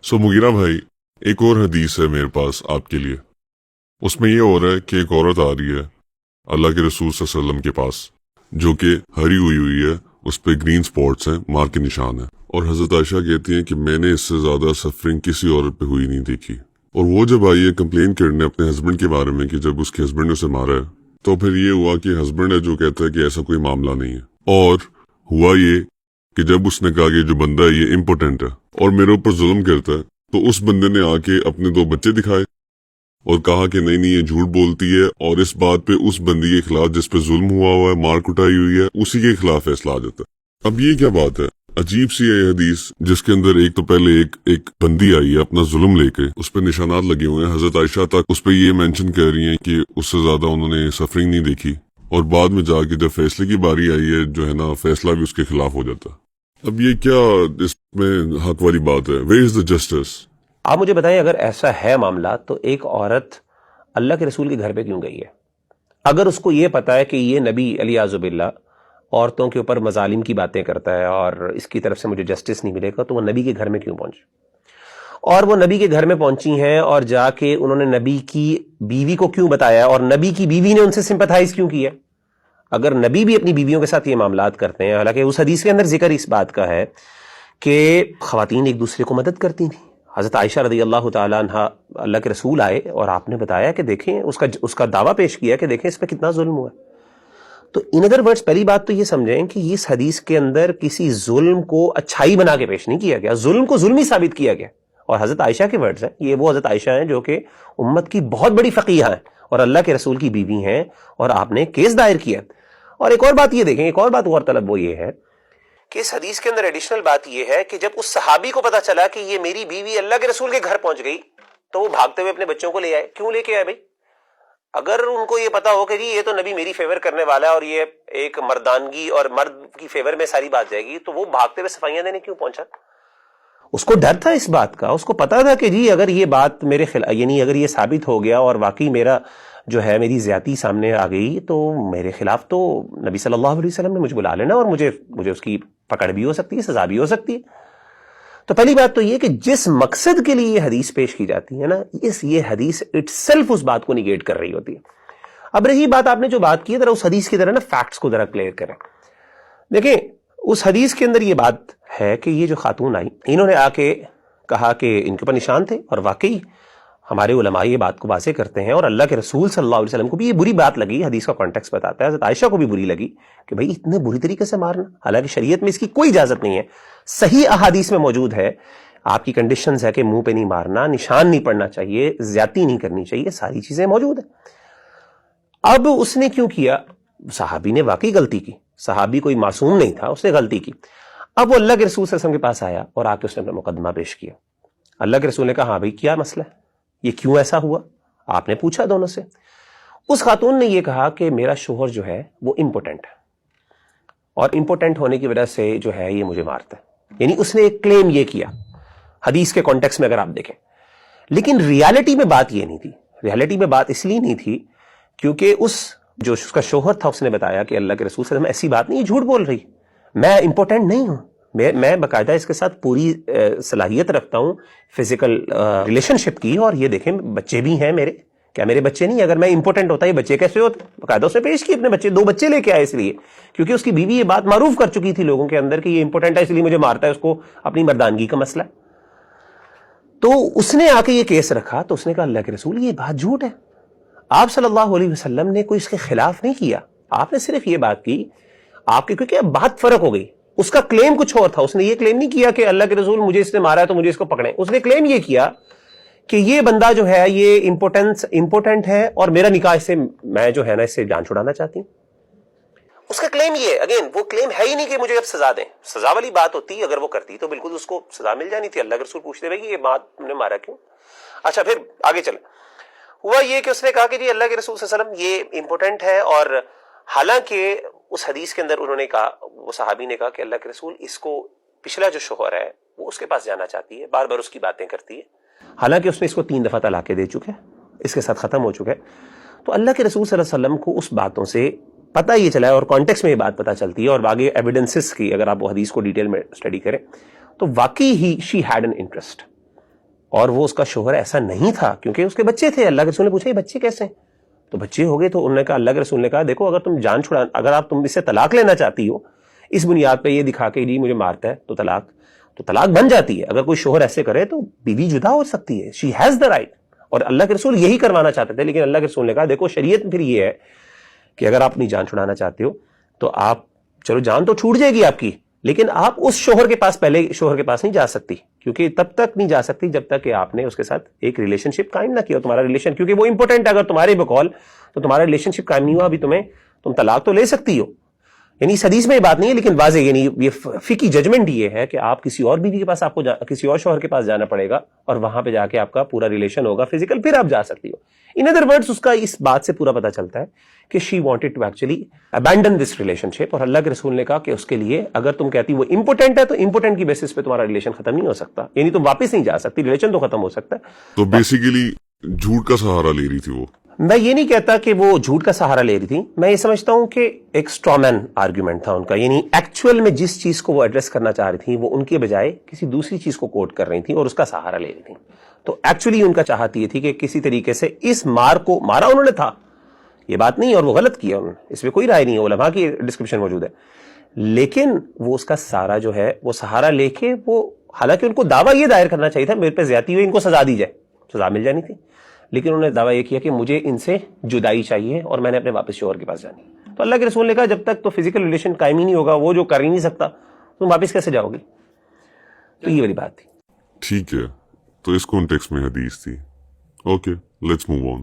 Mughira भाई, एक और हदीस है मेरे पास आपके लिए। उसमें ये हो रहा है कि एक औरत आ रही है अल्लाह के रसूल सल्लल्लाहु अलैहि वसल्लम के पास, जो कि हरी हुई है, उस पे ग्रीन स्पॉट्स हैं, मार के निशान है। और हजरत आयशा कहती हैं कि मैंने इससे ज्यादा सफरिंग किसी औरत पे हुई नहीं देखी। और वो जब आई है कंप्लेन करने अपने हस्बैंड के बारे में कि जब उसके हस्बैंड ने उसे मारा है, तो फिर ये हुआ कि हस्बैंड है जो कहता है कि ऐसा कोई मामला नहीं है। और हुआ ये कि जब उसने कहा कि जो बंदा है ये इम्पोर्टेंट है और मेरे ऊपर जुल्म करता है, तो उस बंदे ने आके अपने 2 बच्चे दिखाए और कहा कि नहीं नहीं ये झूठ बोलती है, और इस बात पे उस बंदी के खिलाफ जिस पे जुल्म हुआ है, मार कुटाई हुई है, उसी के खिलाफ फैसला आ जाता है। अब ये क्या बात है, अजीब सी है हदीस, जिसके अंदर एक तो पहले एक बंदी आई है अपना जुल्म लेके, उस पे निशानात लगे हुए हैं, हजरत आयशा तक उस पे ये मेंशन कर रही हैं कि उससे ज्यादा उन्होंने सफरिंग नहीं देखी, और बाद में जाके जब फैसले की बारी आई है जो है ना, फैसला भी उसके खिलाफ हो जाता है। अब ये क्या इसमें हक वाली बात है? Where is the justice? आप मुझे बताएं, अगर ऐसा है मामला तो एक औरत अल्लाह के रसूल के घर पे क्यों गई है? अगर उसको ये पता है कि ये नबी अलियाज़ुबिल्ला औरतों के ऊपर मजालिम की बातें करता है और इसकी तरफ से मुझे जस्टिस नहीं मिलेगा, तो वो नबी के घर में क्यों पहुंची? और वो नबी के घर में पहुंची हैं और जाके उन्होंने नबी की बीवी को क्यों बताया, और नबी की बीवी ने उनसे सिंपैथाइज क्यों किया? अगर नबी भी अपनी बीवियों के साथ ये मामलात करते हैं, हालांकि उस हदीस के अंदर जिक्र इस बात का है कि खवातीन एक दूसरे को मदद करती थी। हजरत आयशा रदी अल्लाह ताला अन्हा, अल्लाह के रसूल आए और आपने बताया कि देखें, उसका दावा पेश किया कि देखें इस पर कितना जुल्म हुआ। तो इन अदर वर्ड्स, पहली बात तो ये समझें कि इस हदीस के अंदर किसी जुल्म को अच्छाई बना के पेश नहीं किया गया, जुल्म को जुल्म ही साबित किया गया। और हजरत आयशा के वर्ड्स हैं, ये वो हजरत आयशा हैं जो कि उम्मत की बहुत बड़ी फकीहा हैं और अल्लाह के रसूल की बीवी हैं, और आपने केस दायर किया। और एक और बात ये देखें, एक और बात गौरतलब वो ये है कि इस हदीस के अंदर एडिशनल बात ये है कि जब उस सहाबी को पता चला कि ये मेरी बीवी अल्लाह के रसूल के घर पहुंच गई, तो वो भागते हुए अपने बच्चों को ले आए। क्यों लेके आए भाई? अगर उनको ये पता हो कि जी ये तो नबी मेरी फेवर करने वाला है और ये एक मर्दानगी और मर्द की फेवर में सारी बात जाएगी, तो वो भागते हुए सफाइयां देने क्यों पहुंचा? उसको डर था इस बात का, उसको पता था कि जी अगर ये बात मेरे खिलाफ, यानी अगर ये साबित हो गया और वाकई मेरा जो है मेरी ज्यादती सामने आ गई, तो मेरे खिलाफ तो नबी सल्लल्लाहु अलैहि वसल्लम ने मुझे बुला लेना और मुझे उसकी पकड़ भी हो सकती है, सजा भी हो सकती है। तो पहली बात तो ये कि जिस मकसद के लिए ये हदीस पेश की जाती है ना, ये हदीस इटसेल्फ उस बात को निगेट कर रही होती है। अब रही बात, आपने जो बात की है, जरा उस हदीस की तरह ना फैक्ट्स को जरा क्लियर करें। देखें, उस हदीस के अंदर ये बात है कि ये जो खातून आई, इन्होंने आके कहा कि इनके ऊपर निशान थे, और वाकई हमारे उलमा ये बात को वाज़ेह करते हैं, और अल्लाह के रसूल सल्लल्लाहु अलैहि वसल्लम को भी ये बुरी बात लगी, हदीस का कॉन्टेक्स्ट बताता है, हज़रत आयशा को भी बुरी लगी कि भाई इतने बुरी तरीके से मारना, हालांकि शरीयत में इसकी कोई इजाजत नहीं है। सही अहादीस में मौजूद है, आपकी कंडीशंस है कि मुंह पे नहीं मारना, निशान नहीं पड़ना चाहिए, ज्यादती नहीं करनी चाहिए, सारी चीजें मौजूद है। अब उसने क्यों किया? सहाबी ने वाकई गलती की, सहाबी कोई मासूम नहीं था, उसने गलती की। अब वो अल्लाह के रसूल सल्लल्लाहु अलैहि वसल्लम के पास आया और आके उसने अपना मुकदमा पेश किया। अल्लाह के रसूल ने कहा, हाँ भाई क्या मसला है, ये क्यों ऐसा हुआ? आपने पूछा दोनों से। उस खातून ने यह कहा कि मेरा शोहर जो है वो इंपोर्टेंट है, और इंपोर्टेंट होने की वजह से जो है ये मुझे मारता है। यानी उसने एक क्लेम ये किया हदीस के कॉन्टेक्स्ट में अगर आप देखें, लेकिन रियलिटी में बात ये नहीं थी। रियलिटी में बात इसलिए नहीं थी क्योंकि जो उसका शोहर था उसने बताया कि अल्लाह के रसूल सल्लल्लाहु अलैहि वसल्लम ऐसी बात नहीं, झूठ बोल रही, मैं इंपोर्टेंट नहीं हूं, मैं बाकायदा इसके साथ पूरी सलाहियत रखता हूं फिजिकल रिलेशनशिप की, और ये देखें बच्चे भी हैं मेरे, क्या मेरे बच्चे नहीं? अगर मैं इंपोर्टेंट होता ये बच्चे कैसे होते? बाकायदा उसने पेश किए अपने बच्चे, 2 बच्चे लेके आए, इसलिए क्योंकि उसकी बीवी ये बात मारूफ कर चुकी थी लोगों के अंदर कि ये इंपोर्टेंट है इसलिए मुझे मारता है, उसको अपनी मर्दानगी का मसला। तो उसने आके ये केस रखा, तो उसने कहा अल्लाह के रसूल ये बात झूठ है। आप सल्लल्लाहु अलैहि वसल्लम ने कोई इसके खिलाफ नहीं किया, आपने सिर्फ ये बात की आपके, क्योंकि अब बात फर्क हो गई। उसका क्लेम कुछ और था, उसने ये क्लेम नहीं किया कि अल्लाह के रसूल मुझे इसने मारा है तो मुझे इसको पकड़े। उसने क्लेम ये किया कि ये बंदा जो है ये इंपोर्टेंट है और मेरा निकाह इससे, मैं जो है ना इससे जान छुड़ाना चाहती हूं। उसका क्लेम ये, अगेन वो क्लेम है ही नहीं कि मुझे अब सजा दें। सजा वाली बात होती, अगर वो करती तो बिल्कुल उसको सजा मिल जानी थी। अल्लाह के रसूल पूछते भाई ये बात तुमने मारा क्यों? अच्छा, फिर आगे चले, हुआ ये कि उसने कहा कि जी अल्लाह के रसूल सल्लल्लाहु अलैहि वसल्लम ये इंपोर्टेंट है, और हालांकि उस हदीस के अंदर उन्होंने कहा, वो सहाबी ने कहा कि अल्लाह के रसूल इसको पिछला जो शोहर है वो उसके पास जाना चाहती है, बार बार उसकी बातें करती है, हालांकि उसने इसको 3 दफा तलाक़ें दे चुके हैं, इसके साथ खत्म हो चुका है। तो अल्लाह के रसूल सल्लल्लाहु अलैहि वसल्लम को उस बातों से पता ये चला है, और कॉन्टेक्स्ट में ये बात पता चलती है, और आगे एविडेंसेस की अगर आप वो हदीस को डिटेल में स्टडी करें तो वाकई ही शी हैड एन इंटरेस्ट। اور وہ اس کا شوہر ایسا نہیں تھا کیونکہ اس کے بچے تھے. اللہ کے رسول نے پوچھا یہ بچے کیسے ہیں؟ تو بچے ہو گئے. تو انہوں نے کہا, اللہ کے رسول نے کہا دیکھو اگر تم جان چھڑا, اگر آپ تم اس سے طلاق لینا چاہتی ہو اس بنیاد پہ یہ دکھا کے جی مجھے مارتا ہے تو طلاق بن جاتی ہے. اگر کوئی شوہر ایسے کرے تو بیوی جدا ہو سکتی ہے, شی ہیز دا رائٹ. اور اللہ کے رسول یہی کروانا چاہتے تھے, لیکن اللہ کے رسول نے کہا دیکھو شریعت میں پھر یہ ہے کہ اگر آپ اپنی جان چھڑانا چاہتے ہو تو آپ, چلو جان تو چھوٹ جائے گی آپ کی, لیکن آپ اس شوہر کے پاس, پہلے شوہر کے پاس نہیں جا سکتی, کیونکہ تب تک نہیں جا سکتی جب تک کہ آپ نے اس کے ساتھ ایک ریلیشن شپ قائم نہ کیا. تمہارا ریلیشن, کیونکہ وہ امپورٹنٹ ہے, اگر تمہارے بقول تو تمہارا ریلیشن شپ قائم نہیں ہوا, ابھی تم طلاق تو لے سکتی ہو. یعنی اس حدیث میں یہ بات نہیں ہے, لیکن واضح یعنی یہ فقہی ججمنٹ یہ ہے کہ آپ کسی اور بیوی کے پاس, آپ کو کسی اور شوہر کے پاس جانا پڑے گا اور وہاں پہ جا کے آپ کا پورا ریلیشن ہوگا فزیکل, پھر آپ جا سکتی ہو. ان ادر ورڈز اس کا اس بات سے پورا پتا چلتا ہے کہ she wanted to actually abandon this relation. اور اللہ کے رسول نے کہا کہ اس کے لیے اگر تم کہتی وہ امپورٹنٹ ہے تو امپورٹنٹ کی بیسس پہ تمہارا ریلیشن ختم نہیں ہو سکتا, یعنی تم واپس نہیں جا سکتی, ریلیشن تو ختم ہو سکتا ہے. تو بیسیکلی جھوٹ کا سہارا لے رہی تھی وہ. میں یہ نہیں کہتا کہ وہ جھوٹ کا سہارا لے رہی تھی, میں یہ سمجھتا ہوں کہ ایک اسٹرامین آرگیومنٹ تھا ان کا. یعنی ایکچوئل میں جس چیز کو وہ ایڈریس کرنا چاہ رہی تھی وہ ان کے بجائے کسی دوسری چیز کو کوٹ کر رہی تھی اور اس کا سہارا لے رہی تھی. تو ایکچولی ان کا چاہت یہ تھی کہ کسی طریقے سے اس مار کو, مارا انہوں نے تھا, یہ بات نہیں, اور وہ غلط کیا انہوں نے, اس میں کوئی رائے نہیں ہے, علماء کی ڈسکرپشن موجود ہے, لیکن وہ اس کا سہارا جو ہے وہ سہارا لے کے وہ, حالانکہ ان کو دعویٰ یہ دائر کرنا چاہیے تھا میرے پہ زیادتی ہوئی, ان کو سزا دی جائے, سزا مل جانی تھی, لیکن انہوں نے دعویٰ یہ کیا کہ مجھے ان سے جدائی چاہیے اور میں نے اپنے واپس شوہر کے پاس جانی. تو اللہ کے رسول نے کہا جب تک تو فزیکل ریلیشن قائم ہی نہیں ہوگا, وہ جو کر ہی نہیں سکتا, تم واپس کیسے جاؤ گی؟ تو یہ والی بات تھی. ٹھیک ہے, تو اس کانٹیکسٹ میں حدیث تھی. Okay, let's move on.